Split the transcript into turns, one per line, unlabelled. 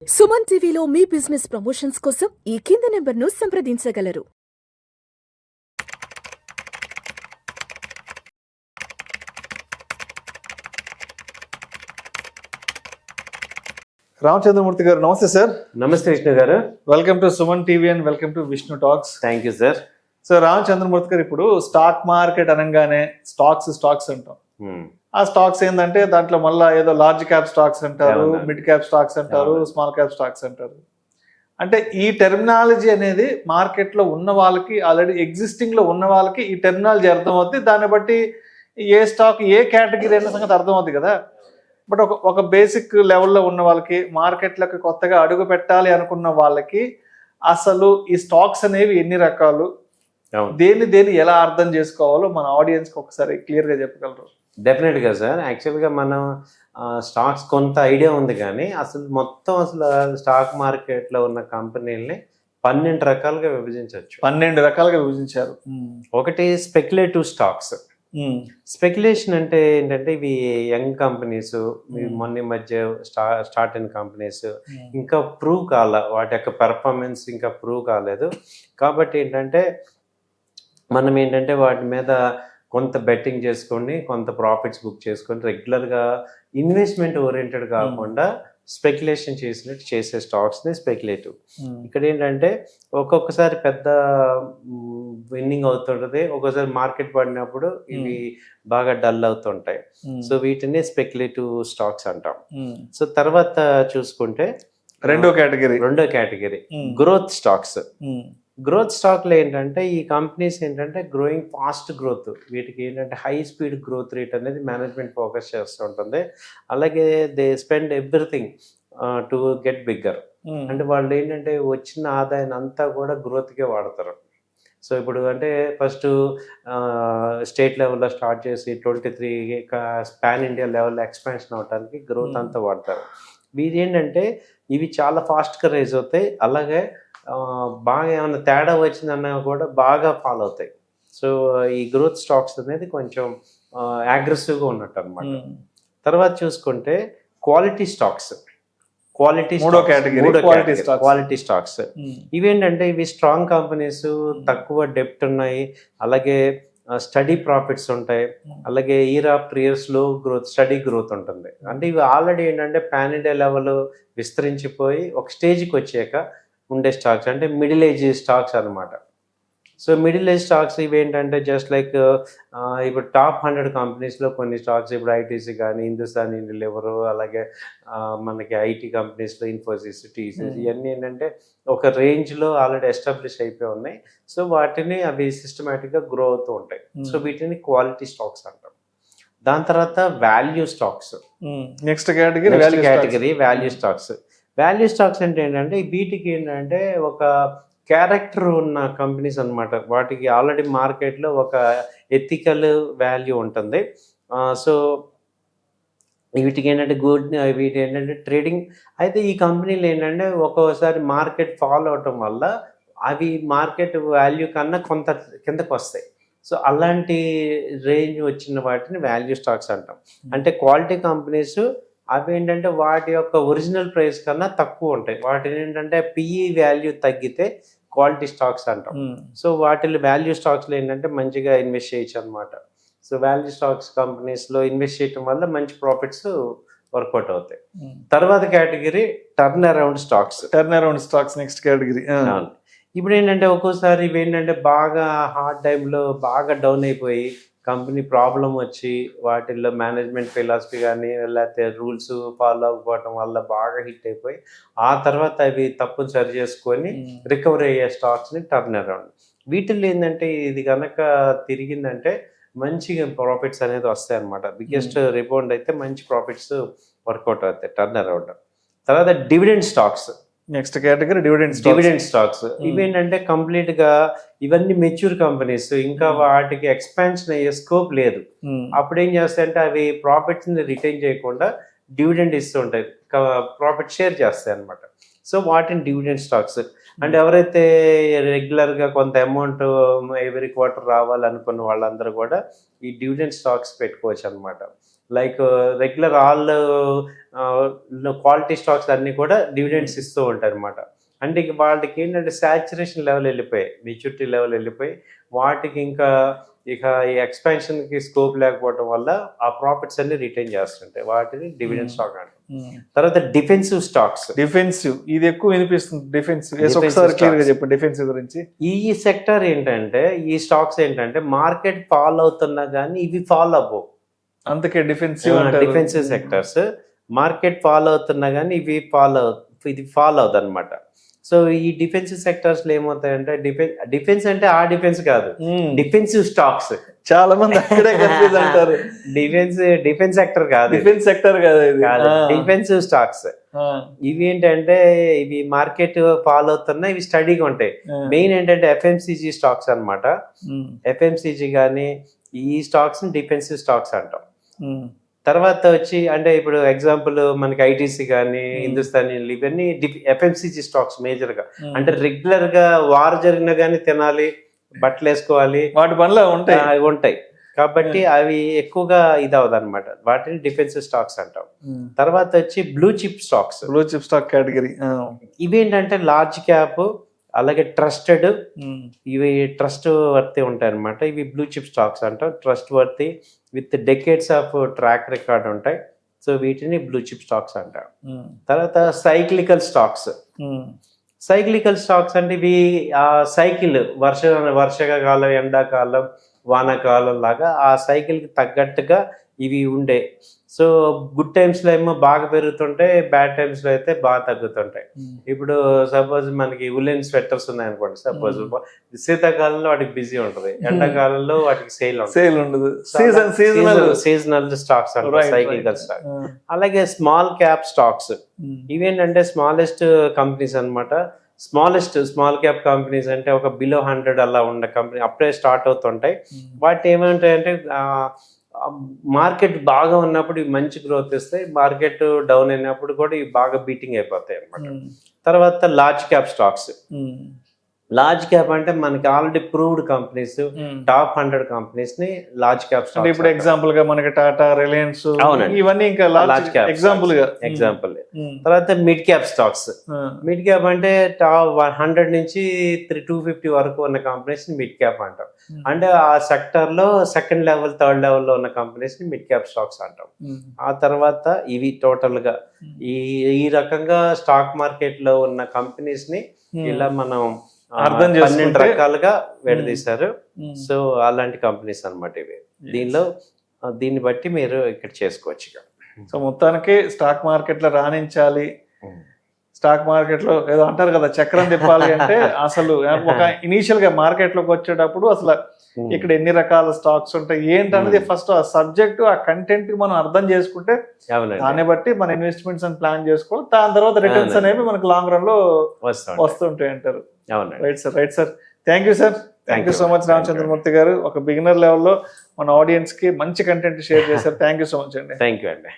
సుమన్ టీవీలో మీ business promotions కోసం ఈ కింది నెంబర్ను సంప్రదించగలరు.
రామచంద్రమూర్తి గారు నమస్తే సార్.
నమస్తే విష్ణు గారు.
Welcome to Suman TV and welcome to Vishnu talks.
Thank you sir.
So Ramachandramurthy గారు, ఇప్పుడు స్టాక్ మార్కెట్ అనగానే స్టాక్స్ అంటాం. ఆ స్టాక్స్ ఏంటంటే దాంట్లో మళ్ళీ ఏదో లార్జ్ క్యాప్ స్టాక్స్ అంటారు, మిడ్ క్యాప్ స్టాక్స్ అంటారు, స్మాల్ క్యాప్ స్టాక్స్ అంటారు. అంటే ఈ టెర్మినాలజీ అనేది మార్కెట్లో ఉన్న వాళ్ళకి, ఆల్రెడీ ఎగ్జిస్టింగ్లో ఉన్న వాళ్ళకి ఈ టెర్మినాలజీ అర్థమవుతుంది. దాన్ని బట్టి ఏ స్టాక్ ఏ కేటగిరీ అనే సంగతి అర్థమవుతుంది కదా. బట్ ఒక బేసిక్ లెవెల్లో ఉన్న వాళ్ళకి, మార్కెట్లోకి కొత్తగా అడుగు పెట్టాలి అనుకున్న వాళ్ళకి అసలు ఈ స్టాక్స్ అనేవి ఎన్ని రకాలు, దేన్ని ఎలా అర్థం చేసుకోవాలో మన ఆడియన్స్కి ఒకసారి క్లియర్గా చెప్పగలరు?
డెఫినెట్గా సార్. యాక్చువల్గా మనం స్టాక్స్ కొంత ఐడియా ఉంది, కానీ అసలు స్టాక్ మార్కెట్లో ఉన్న కంపెనీలని 12 రకాలుగా విభజించవచ్చు.
12 రకాలుగా విభజించారు.
ఒకటి స్పెక్యులేటివ్ స్టాక్స్. స్పెక్యులేషన్ అంటే ఏంటంటే ఇవి యంగ్ కంపెనీస్, మొన్న మధ్య స్టార్ట్ అయిన కంపెనీస్, ఇంకా ప్రూవ్ వాటి యొక్క పెర్ఫార్మెన్స్ ఇంకా ప్రూవ్ కాలేదు. కాబట్టి ఏంటంటే మనం ఏంటంటే వాటి మీద కొంత బెట్టింగ్ చేసుకొని, కొంత ప్రాఫిట్స్ బుక్ చేసుకొని, రెగ్యులర్గా ఇన్వెస్ట్మెంట్ ఓరియంటెడ్ కాకుండా స్పెక్యులేషన్ చేసే స్టాక్స్ని స్పెక్యులేటివ్. ఇక్కడ ఏంటంటే ఒక్కొక్కసారి పెద్ద విన్నింగ్ అవుతుంటుంది, ఒక్కొక్కసారి మార్కెట్ పడినప్పుడు ఇవి బాగా డల్ అవుతుంటాయి. సో వీటిని స్పెక్యులేటివ్ స్టాక్స్ అంటాం. సో తర్వాత చూసుకుంటే రెండో కేటగిరీ గ్రోత్ స్టాక్స్. గ్రోత్ స్టాక్లో ఏంటంటే ఈ కంపెనీస్ ఏంటంటే గ్రోయింగ్ ఫాస్ట్ గ్రోత్, వీటికి ఏంటంటే హై స్పీడ్ గ్రోత్ రేట్ అనేది మేనేజ్మెంట్ ఫోకస్ చేస్తూ ఉంటుంది. అలాగే they spend everything to get bigger. అంటే వాళ్ళు ఏంటంటే వచ్చిన ఆదాయాన్ని అంతా కూడా గ్రోత్కే వాడతారు. సో ఇప్పుడు అంటే ఫస్ట్ స్టేట్ లెవెల్లో స్టార్ట్ చేసి 23 పాన్ ఇండియా లెవెల్లో ఎక్స్పాన్షన్ అవడానికి గ్రోత్ అంతా వాడతారు. వీటి ఏంటంటే ఇవి చాలా ఫాస్ట్గా రైజ్ అవుతాయి, అలాగే బాగా ఏమైనా తేడా వచ్చిందన్నా కూడా బాగా ఫాలో అవుతాయి. సో ఈ గ్రోత్ స్టాక్స్ అనేది కొంచెం అగ్రెసివ్గా ఉన్నట్టు అనమాట. తర్వాత చూసుకుంటే క్వాలిటీ స్టాక్స్. క్వాలిటీ స్టాక్స్ ఇవేంటంటే ఇవి స్ట్రాంగ్ కంపెనీస్, తక్కువ డెప్ట్ ఉన్నాయి, అలాగే స్టడీ ప్రాఫిట్స్ ఉంటాయి, అలాగే year after year study growth ఉంటుంది. అంటే ఇవి ఆల్రెడీ ఏంటంటే పాన్ ఇండియా లెవెల్ విస్తరించిపోయి ఒక స్టేజ్కి వచ్చాక ఉండే స్టాక్స్, అంటే మిడిల్ ఏజ్ స్టాక్స్ అనమాట. సో మిడిల్ ఏజ్ స్టాక్స్ ఇవి ఏంటంటే జస్ట్ లైక్ ఇప్పుడు టాప్ 100 కంపెనీస్లో కొన్ని స్టాక్స్, ఇప్పుడు ఐటీసీ కానీ, హిందుస్థాన్ యూనిలివర్, అలాగే మనకి ఐటీ కంపెనీస్లో ఇన్ఫోసిస్, టీసీఎస్, ఇవన్నీ ఏంటంటే ఒక రేంజ్లో ఆల్రెడీ ఎస్టాబ్లిష్ అయిపోయి ఉన్నాయి. సో వాటిని అవి సిస్టమేటిక్గా గ్రో అవుతూ ఉంటాయి. సో వీటిని క్వాలిటీ స్టాక్స్ అంటాం. దాని తర్వాత value stocks.
Next category
value stocks. Value stocks అంటే ఏంటంటే వీటికి ఏంటంటే ఒక క్యారెక్టర్ ఉన్న కంపెనీస్ అనమాట. వాటికి ఆల్రెడీ మార్కెట్లో ఒక ఎథికల్ వాల్యూ ఉంటుంది. సో వీటికి ఏంటంటే వీటి ఏంటంటే ట్రేడింగ్ అయితే ఈ కంపెనీలు ఏంటంటే ఒక్కోసారి మార్కెట్ ఫాలో అవటం వల్ల అవి మార్కెట్ వాల్యూ కన్నా కొంత కిందకు వస్తాయి. సో అలాంటి రేంజ్ వచ్చిన వాటిని వాల్యూ స్టాక్స్ అంటాం. అంటే క్వాలిటీ కంపెనీస్ అవి ఏంటంటే వాటి యొక్క ఒరిజినల్ ప్రైస్ కన్నా తక్కువ ఉంటాయి. వాటిని ఏంటంటే పిఈ వాల్యూ తగ్గితే క్వాలిటీ స్టాక్స్ అంటాం. సో వాటిలో వాల్యూ స్టాక్స్లో ఏంటంటే మంచిగా ఇన్వెస్ట్ చేయొచ్చు అనమాట. సో వాల్యూ స్టాక్స్ కంపెనీస్లో ఇన్వెస్ట్ చేయడం వల్ల మంచి ప్రాఫిట్స్ వర్కౌట్ అవుతాయి. తర్వాత category turn around stocks. Next category. ఇప్పుడు ఏంటంటే ఒక్కోసారి ఇవి ఏంటంటే బాగా హార్డ్ టైంలో బాగా డౌన్ అయిపోయి కంపెనీ ప్రాబ్లం వచ్చి వాటిల్లో మేనేజ్మెంట్ ఫిలాసఫీ కానీ లేకపోతే రూల్స్ ఫాలో అవ్వకపోవటం వల్ల బాగా హిట్ అయిపోయి ఆ తర్వాత అవి తప్పును సరి చేసుకొని రికవరీ అయ్యే స్టాక్స్ని టర్న్ అరౌండ్. వీటిల్లో ఏంటంటే ఇది కనుక తిరిగిందంటే మంచిగా ప్రాఫిట్స్ అనేది వస్తాయి అన్నమాట. బిగ్గెస్ట్ రిబౌండ్ అయితే మంచి ప్రాఫిట్స్ వర్కౌట్ అవుతాయి టర్న్ అరౌండ్. తర్వాత dividend stocks.
Next category
dividend stocks. ఇవేంటంటే కంప్లీట్ గా ఇవన్నీ మెచ్యూర్ కంపెనీస్, ఇంకా వాటికి ఎక్స్పాన్షన్ అయ్యే స్కోప్ లేదు. అప్పుడు ఏం చేస్తాయంటే అవి ప్రాఫిట్స్ ని రిటైన్ చేయకుండా డివిడెండ్ ఇస్తూ ఉంటాయి, ప్రాఫిట్ షేర్ చేస్తాయి అనమాట. సో వాటిని డివిడెంట్ స్టాక్స్. అంటే ఎవరైతే రెగ్యులర్గా కొంత అమౌంట్ ఎవ్రీ క్వార్టర్ రావాలనుకున్న వాళ్ళందరూ కూడా ఈ డివిడెండ్ స్టాక్స్ పెట్టుకోవచ్చు అనమాట. Like regular all quality stocks అన్ని కూడా డివిడెండ్స్ ఇస్తూ ఉంటారు అనమాట. అంటే ఇక వాళ్ళకి ఏంటంటే సాచురేషన్ లెవెల్ వెళ్ళిపోయాయి, మెచ్యూరిటీ లెవెల్ వెళ్ళిపోయి వాటికి ఇంకా ఇక ఈ ఎక్స్పాన్షన్కి స్కోప్ లేకపోవడం వల్ల ఆ ప్రాఫిట్స్ అన్ని రిటైన్ చేస్తుంటాయి, వాటిని డివిడెండ్ స్టాక్ అంటారు. తర్వాత డిఫెన్సివ్ స్టాక్స్.
డిఫెన్సివ్ ఇది ఎక్కువ వినిపిస్తుంది. డిఫెన్సివ్ ఒకసారి క్లియర్ గా చెప్పండి డిఫెన్సివ్ గురించి.
ఈ సెక్టర్ ఏంటంటే ఈ స్టాక్స్ ఏంటంటే మార్కెట్ ఫాలో అవుతున్నా కానీ ఇవి ఫాలో అవ్వవు,
అందుకే defensive
defensive sectors. Market follow అవుతున్నా కానీ ఇది ఫాలో అవుతుంది అనమాట. సో ఈ డిఫెన్సివ్ సెక్టర్స్ లో ఏమవుతాయంటే డిఫెన్స్ అంటే ఆ డిఫెన్స్ కాదు, డిఫెన్సివ్ స్టాక్స్.
చాలా మంది అక్కడే కన్ఫ్యూజ్ అంటారు.
డిఫెన్స్ సెక్టర్ కాదు,
డిఫెన్స్ సెక్టర్ కాదు,
డిఫెన్సివ్ స్టాక్స్. ఇవి ఏంటంటే ఇవి మార్కెట్ ఫాలో అవుతున్నా ఇవి స్టడీగా ఉంటాయి. మెయిన్ ఏంటంటే ఎఫ్ఎంసీజీ స్టాక్స్ అన్నమాట. ఎఫ్ఎంసీజీ కానీ ఈ స్టాక్స్ డిఫెన్సివ్ స్టాక్స్ అంటాం. తర్వాత వచ్చి అంటే ఇప్పుడు ఎగ్జాంపుల్ మనకి ఐటీసీ కానీ హిందుస్థానీ ఇవన్నీ ఎఫ్ఎంసీజీ స్టాక్స్ మేజర్ గా. అంటే రెగ్యులర్ గా వార్ జరిగినా కానీ తినాలి, బట్టలు వేసుకోవాలి,
వాటి పనిలో
ఉంటాయి కాబట్టి అవి ఎక్కువగా ఇది అవదు అనమాట, వాటిని డిఫెన్సివ్ స్టాక్స్ అంటాం. తర్వాత వచ్చి blue chip stocks.
Blue chip stock category.
ఇవి ఏంటంటే లార్జ్ క్యాప్ అలాగే ట్రస్టెడ్, ఇవి ట్రస్ట్ వర్తి ఉంటాయి అనమాట. ఇవి బ్లూ చిప్ స్టాక్స్ అంటాం, trustworthy with decades of track record ఉంటాయి. సో వీటిని బ్లూ చిప్ స్టాక్స్ అంటాం. తర్వాత సైక్లికల్ స్టాక్స్. సైక్లికల్ స్టాక్స్ అంటే ఇవి ఆ సైకిల్ వర్షాకాలం, ఎండాకాలం, వానాకాలం లాగా ఆ సైకిల్కి తగ్గట్టుగా ఇవి ఉండే. సో గుడ్ టైమ్స్ లో ఏమో బాగా పెరుగుతుంటాయి, బ్యాడ్ టైమ్స్ లో అయితే బాగా తగ్గుతుంటాయి. ఇప్పుడు సపోజ్ మనకి ఉలెన్ స్వెటర్స్ ఉన్నాయనుకోండి, సపోజ్ శీతాకాలంలో వాటికి బిజీ ఉంటుంది, ఎండాకాలంలో వాటికి సేల్ ఉండదు. సీజనల్ స్టాక్స్ అంటే సైక్లికల్ స్టాక్. అలాగే స్మాల్ క్యాప్ స్టాక్స్. ఇవేంటంటే స్మాలెస్ట్ కంపెనీస్ అనమాట. స్మాల్ క్యాప్ కంపెనీస్ అంటే ఒక బిలో 100 అలా ఉన్న కంపెనీ అప్పుడే స్టార్ట్ అవుతుంటాయి. వాటి ఏమంటాయంటే మార్కెట్ బాగా ఉన్నప్పుడు ఇవి మంచి గ్రోత్ ఇస్తాయి, మార్కెట్ డౌన్ అయినప్పుడు కూడా ఇవి బాగా బీటింగ్ అయిపోతాయి అన్నమాట. తర్వాత large cap stocks. Large cap అంటే మనకి already proved companies, top 100 companies ని లార్జ్ క్యాప్ స్టాక్స్.
ఇప్పుడు ఎగ్జాంపుల్ గా మనకి టాటా, రిలయన్స్ ఇవన్నీ ఇంకా లార్జ్ క్యాప్ ఎగ్జాంపుల్.
తర్వాత mid cap stocks. Mid cap అంటే టాప్ 100 నుంచి 250 వరకు ఉన్న కంపెనీస్ ని మిడ్ క్యాప్ అంటాం. అంటే ఆ సెక్టర్ లో సెకండ్ లెవెల్, థర్డ్ లెవెల్ లో ఉన్న కంపెనీస్ ని మిడ్ క్యాప్ స్టాక్స్ అంటాం. ఆ తర్వాత ఇవి టోటల్ గా ఈ రకంగా స్టాక్ మార్కెట్ లో ఉన్న కంపెనీస్ ని ఇలా మనం
అర్థం
12 రకాలుగా విడదీశారు. సో అలాంటి కంపెనీస్ అన్నమాట ఇవి. దీన్ని బట్టి మీరు ఇక్కడ చేసుకోవచ్చు.
సో మొత్తానికి స్టాక్ మార్కెట్ లో రాణించాలి, స్టాక్ మార్కెట్ లో ఏదో అంటారు కదా చక్రం తిప్పాలి అంటే అసలు ఒక ఇనీషియల్ గా మార్కెట్ లోకి వచ్చేటప్పుడు అసలు ఇక్కడ ఎన్ని రకాల స్టాక్స్ ఉంటాయి ఏంటనేది ఫస్ట్ ఆ సబ్జెక్ట్, ఆ కంటెంట్ మనం అర్థం చేసుకుంటే దాన్ని బట్టి మన ఇన్వెస్ట్మెంట్స్ అని ప్లాన్ చేసుకోవాలి. దాని తర్వాత రిటర్న్స్ అనేవి మనకు లాంగ్ రన్ లో వస్తుంటాయి అంటారు. Right sir. Thank you sir. Thank you so much Ramachandramurthy గారు. ఒక బిగినర్ లెవెల్లో మన ఆడియన్స్ కి మంచి కంటెంట్ షేర్ చేశారు. థ్యాంక్ యూ సో మచ్ అండి.
థ్యాంక్ యూ అండి.